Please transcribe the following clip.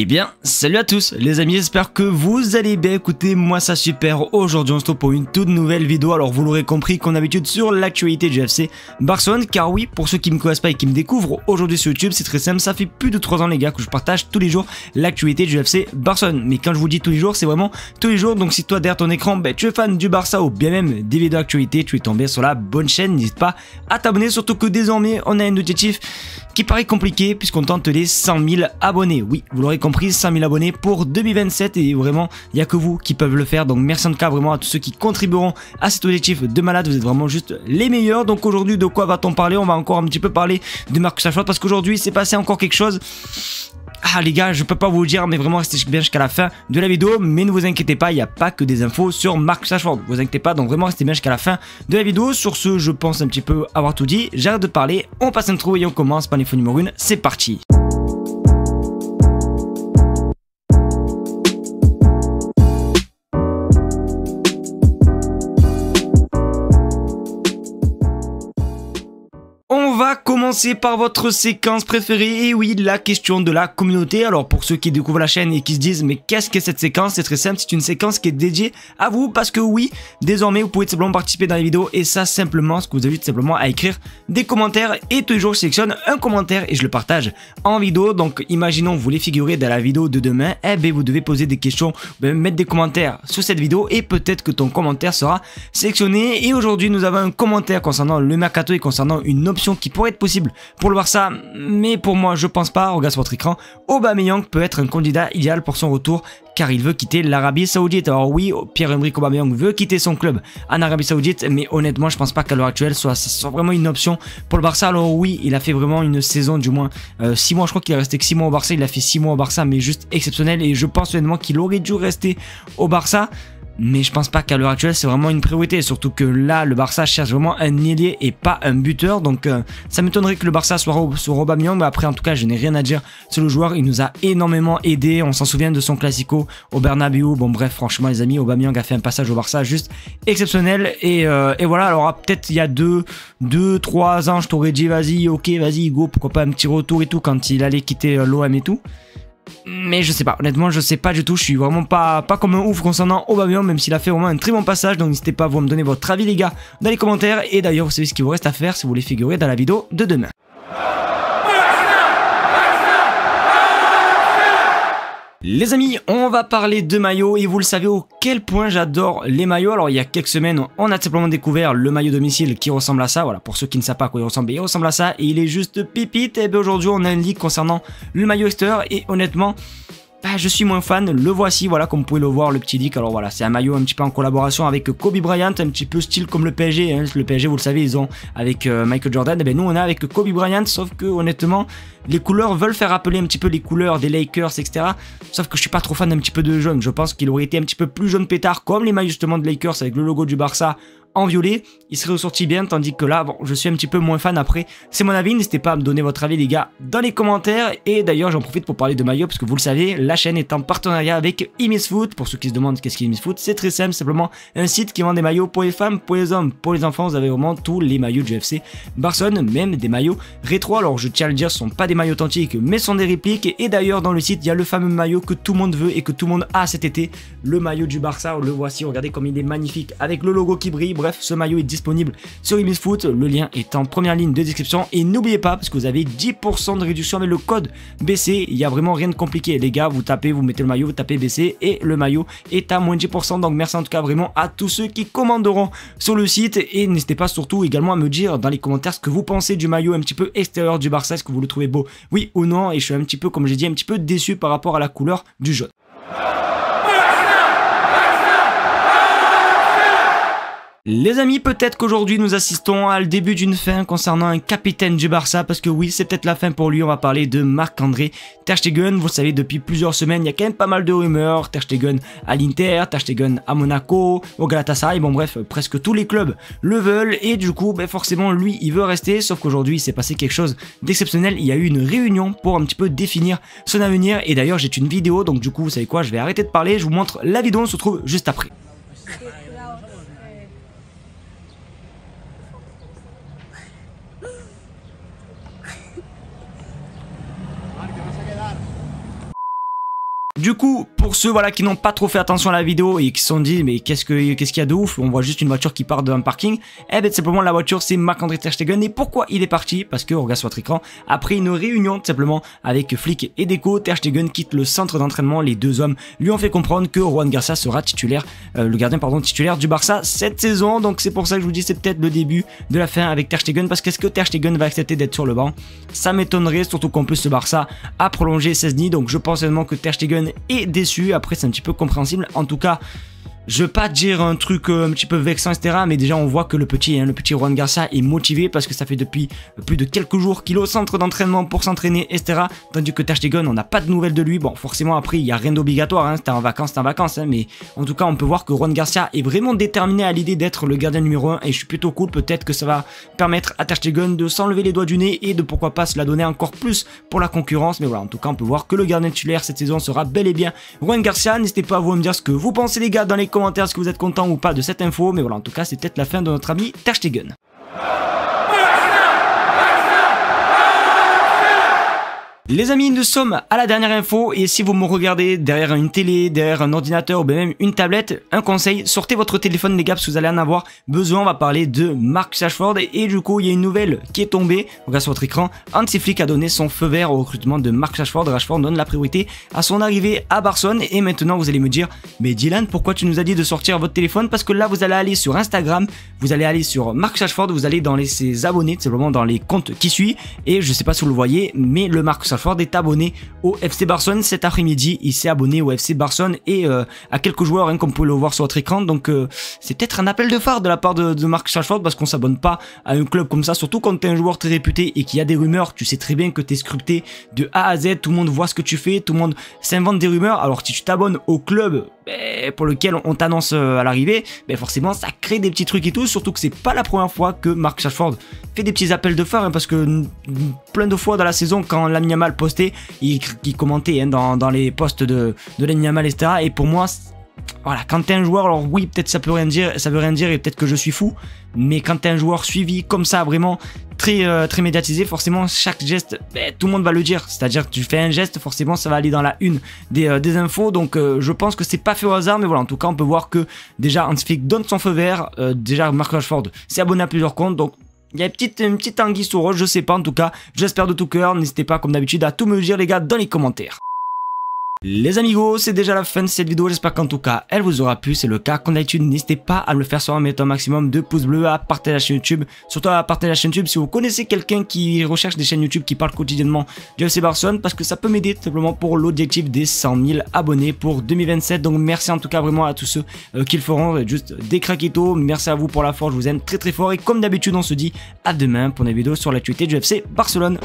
Eh bien, salut à tous les amis, j'espère que vous allez bien. Écoutez, moi ça super. Aujourd'hui on se retrouve pour une toute nouvelle vidéo. Alors vous l'aurez compris, comme d'habitude sur l'actualité du FC Barcelone. Car oui, pour ceux qui me connaissent pas et qui me découvrent aujourd'hui sur YouTube, c'est très simple. Ça fait plus de 3 ans les gars que je partage tous les jours l'actualité du FC Barcelone. Mais quand je vous dis tous les jours, c'est vraiment tous les jours. Donc si toi derrière ton écran, tu es fan du Barça ou bien même des vidéos d'actualité, tu es tombé sur la bonne chaîne. N'hésite pas à t'abonner, surtout que désormais on a un objectif qui paraît compliqué puisqu'on tente les 100 000 abonnés. Oui, vous l'aurez compris, 100 000 abonnés pour 2027 et vraiment, il n'y a que vous qui peuvent le faire. Donc merci en tout cas vraiment à tous ceux qui contribueront à cet objectif de malade. Vous êtes vraiment juste les meilleurs. Donc aujourd'hui, de quoi va-t-on parler? On va encore un petit peu parler de Marcus Rashford parce qu'aujourd'hui, c'est passé encore quelque chose. Ah les gars, je peux pas vous le dire, mais vraiment restez bien jusqu'à la fin de la vidéo. Mais ne vous inquiétez pas, il n'y a pas que des infos sur Marcus Rashford. Ne vous inquiétez pas, donc vraiment restez bien jusqu'à la fin de la vidéo. Sur ce, je pense un petit peu avoir tout dit. J'arrête de parler, on passe l'intro et on commence par l'info numéro 1. C'est parti. On va commencer par votre séquence préférée, et oui, la question de la communauté. Alors pour ceux qui découvrent la chaîne et qui se disent mais qu'est-ce que cette séquence, c'est très simple, c'est une séquence qui est dédiée à vous parce que oui, désormais vous pouvez tout simplement participer dans les vidéos et ça simplement, ce que vous avez tout simplement à écrire des commentaires et tous les jours je sélectionne un commentaire et je le partage en vidéo. Donc imaginons vous voulez figurer dans la vidéo de demain, eh bien vous devez poser des questions, mettre des commentaires sur cette vidéo et peut-être que ton commentaire sera sélectionné. Et aujourd'hui nous avons un commentaire concernant le mercato et concernant une option qui pourrait être possible pour le Barça, mais pour moi je pense pas. Regarde sur votre écran, Aubameyang peut être un candidat idéal pour son retour car il veut quitter l'Arabie Saoudite. Alors oui, Pierre-Emerick Aubameyang veut quitter son club en Arabie Saoudite, mais honnêtement je pense pas qu'à l'heure actuelle ça soit vraiment une option pour le Barça. Alors oui, il a fait vraiment une saison, du moins 6 mois, je crois qu'il est resté que 6 mois au Barça, il a fait 6 mois au Barça mais juste exceptionnel et je pense honnêtement qu'il aurait dû rester au Barça. Mais je pense pas qu'à l'heure actuelle c'est vraiment une priorité, surtout que là le Barça cherche vraiment un ailier et pas un buteur. Donc ça m'étonnerait que le Barça soit sur Aubameyang, mais après en tout cas je n'ai rien à dire sur le joueur. Il nous a énormément aidé, on s'en souvient de son classico au Bernabeu. Bon bref, franchement les amis, Aubameyang a fait un passage au Barça juste exceptionnel. Et voilà, alors peut-être il y a 2-3 ans je t'aurais dit vas-y, ok, vas-y go, pourquoi pas un petit retour et tout quand il allait quitter l'OM et tout. Mais je sais pas, honnêtement je sais pas du tout, je suis vraiment pas comme un ouf concernant Aubameyang, même s'il a fait vraiment un très bon passage. Donc n'hésitez pas à vous me donner votre avis les gars dans les commentaires. Et d'ailleurs vous savez ce qu'il vous reste à faire si vous voulez figurer dans la vidéo de demain. Les amis, on va parler de maillots et vous le savez au quel point j'adore les maillots. Alors il y a quelques semaines, on a simplement découvert le maillot domicile qui ressemble à ça. Voilà, pour ceux qui ne savent pas à quoi il ressemble à ça et il est juste pipite. Et bien aujourd'hui, on a une ligue concernant le maillot extérieur et honnêtement, je suis moins fan. Le voici, voilà, comme vous pouvez le voir, le petit leak. Alors voilà, c'est un maillot un petit peu en collaboration avec Kobe Bryant, un petit peu style comme le PSG. Hein. Le PSG, vous le savez, ils ont avec Michael Jordan. Et bien nous, on a avec Kobe Bryant, sauf que honnêtement, les couleurs veulent faire rappeler un petit peu les couleurs des Lakers, etc. Sauf que je suis pas trop fan d'un petit peu de jaune. Je pense qu'il aurait été un petit peu plus jaune pétard, comme les maillots justement de Lakers avec le logo du Barça en violet, il serait ressorti bien, tandis que là, bon, je suis un petit peu moins fan. Après, c'est mon avis, n'hésitez pas à me donner votre avis les gars dans les commentaires. Et d'ailleurs j'en profite pour parler de maillot, parce que vous le savez, la chaîne est en partenariat avec Imisfoot. Pour ceux qui se demandent qu'est-ce qu'est Imisfoot, c'est très simple, simplement un site qui vend des maillots pour les femmes, pour les hommes, pour les enfants. Vous avez vraiment tous les maillots du FC Barcelone, même des maillots rétro. Alors je tiens à le dire, ce sont pas des maillots authentiques, mais sont des répliques. Et d'ailleurs dans le site, il y a le fameux maillot que tout le monde veut et que tout le monde a cet été, le maillot du Barça. Le voici, regardez comme il est magnifique, avec le logo qui brille. Bref, ce maillot est disponible sur Imisfoot, le lien est en première ligne de description. Et n'oubliez pas, parce que vous avez 10% de réduction avec le code BC, il n'y a vraiment rien de compliqué les gars, vous tapez, vous mettez le maillot, vous tapez BC et le maillot est à moins de 10%. Donc merci en tout cas vraiment à tous ceux qui commanderont sur le site. Et n'hésitez pas surtout également à me dire dans les commentaires ce que vous pensez du maillot un petit peu extérieur du Barça, est-ce que vous le trouvez beau, oui ou non. Et je suis un petit peu, comme j'ai dit, un petit peu déçu par rapport à la couleur du jaune. Les amis, peut-être qu'aujourd'hui nous assistons à le début d'une fin concernant un capitaine du Barça, parce que oui, c'est peut-être la fin pour lui. On va parler de Marc-André Ter Stegen. Vous le savez, depuis plusieurs semaines, il y a quand même pas mal de rumeurs. Ter Stegen à l'Inter, Ter Stegen à Monaco, au Galatasaray, bon bref, presque tous les clubs le veulent. Et du coup, forcément, lui, il veut rester, sauf qu'aujourd'hui, il s'est passé quelque chose d'exceptionnel. Il y a eu une réunion pour un petit peu définir son avenir. Et d'ailleurs, j'ai une vidéo, donc du coup, vous savez quoi, je vais arrêter de parler, je vous montre la vidéo, on se retrouve juste après. Du coup, pour ceux voilà qui n'ont pas trop fait attention à la vidéo et qui se sont dit mais qu'est-ce qu'il y a de ouf, on voit juste une voiture qui part d'un parking, eh bien simplement la voiture c'est Marc-André ter Stegen. Et pourquoi il est parti? Parce que on regarde sur votre écran, après une réunion tout simplement avec flics et déco, ter Stegen quitte le centre d'entraînement. Les deux hommes lui ont fait comprendre que Juan Garcia sera titulaire, le gardien titulaire du Barça cette saison. Donc c'est pour ça que je vous dis c'est peut-être le début de la fin avec ter Stegen, parce qu'est-ce que ter Stegen va accepter d'être sur le banc? Ça m'étonnerait, surtout qu'en plus le Barça a prolongé 16 dni, donc je pense seulement que ter Stegen est déçu. Après c'est un petit peu compréhensible, en tout cas je veux pas dire un truc un petit peu vexant etc, mais déjà on voit que le petit Juan Garcia est motivé parce que ça fait depuis plus de quelques jours qu'il est au centre d'entraînement pour s'entraîner etc, tandis que ter Stegen on n'a pas de nouvelles de lui. Bon forcément après il n'y a rien d'obligatoire, hein, c'était en vacances, hein, mais en tout cas on peut voir que Juan Garcia est vraiment déterminé à l'idée d'être le gardien numéro 1 et je suis plutôt cool. Peut-être que ça va permettre à ter Stegen de s'enlever les doigts du nez et de pourquoi pas se la donner encore plus pour la concurrence. Mais voilà, en tout cas on peut voir que le gardien titulaire cette saison sera bel et bien Juan Garcia. N'hésitez pas à vous me dire ce que vous pensez les gars dans les commentaires, est-ce que vous êtes content ou pas de cette info, mais voilà, en tout cas c'est peut-être la fin de notre ami ter Stegen. Les amis, nous sommes à la dernière info et si vous me regardez derrière une télé, derrière un ordinateur ou bien même une tablette, un conseil, sortez votre téléphone les gars parce que vous allez en avoir besoin. On va parler de Marcus Rashford et du coup il y a une nouvelle qui est tombée. Regarde sur votre écran, Hansi Flick a donné son feu vert au recrutement de Marcus Rashford. Rashford donne la priorité à son arrivée à Barcelone et maintenant vous allez me dire mais Dylan pourquoi tu nous as dit de sortir votre téléphone? Parce que là vous allez aller sur Instagram, vous allez aller sur Marcus Rashford, vous allez dans ses abonnés, simplement dans les comptes qui suivent et je sais pas si vous le voyez mais le Marcus Rashford est abonné au FC Barcelone cet après-midi. Il s'est abonné au FC Barcelone et à quelques joueurs hein, comme vous pouvez le voir sur votre écran. Donc c'est peut-être un appel de phare de la part de Marcus Rashford parce qu'on s'abonne pas à un club comme ça, surtout quand tu es un joueur très réputé et qu'il y a des rumeurs. Tu sais très bien que tu es scruté de A à Z, tout le monde voit ce que tu fais, tout le monde s'invente des rumeurs. Alors si tu t'abonnes au club pour lequel on t'annonce à l'arrivée, forcément ça crée des petits trucs et tout, surtout que c'est pas la première fois que Marcus Rashford fait des petits appels de phare hein, parce que plein de fois dans la saison quand Lamine Yamal postait, il commentait hein, dans les posts de Lamine Yamal etc, et pour moi voilà, quand t'es un joueur, alors oui peut-être ça veut rien dire et peut-être que je suis fou, mais quand t'es un joueur suivi comme ça vraiment très médiatisé, forcément chaque geste tout le monde va le dire, c'est-à-dire que tu fais un geste forcément ça va aller dans la une des infos, donc je pense que c'est pas fait au hasard. Mais voilà, en tout cas on peut voir que déjà Hansi Flick donne son feu vert, déjà Marcus Rashford s'est abonné à plusieurs comptes, donc il y a une petite anguille sous roche, je sais pas, en tout cas j'espère de tout cœur. N'hésitez pas comme d'habitude à tout me dire les gars dans les commentaires. Les amigos, c'est déjà la fin de cette vidéo, j'espère qu'en tout cas elle vous aura plu. C'est le cas comme d'habitude, n'hésitez pas à me le faire savoir en mettant un maximum de pouces bleus, à partager la chaîne YouTube, surtout à partager la chaîne YouTube si vous connaissez quelqu'un qui recherche des chaînes YouTube qui parlent quotidiennement du FC Barcelone, parce que ça peut m'aider tout simplement pour l'objectif des 100 000 abonnés pour 2027. Donc merci en tout cas vraiment à tous ceux qui le feront, juste des craquitos, merci à vous pour la force, je vous aime très fort et comme d'habitude on se dit à demain pour une vidéo sur l'actualité du FC Barcelone.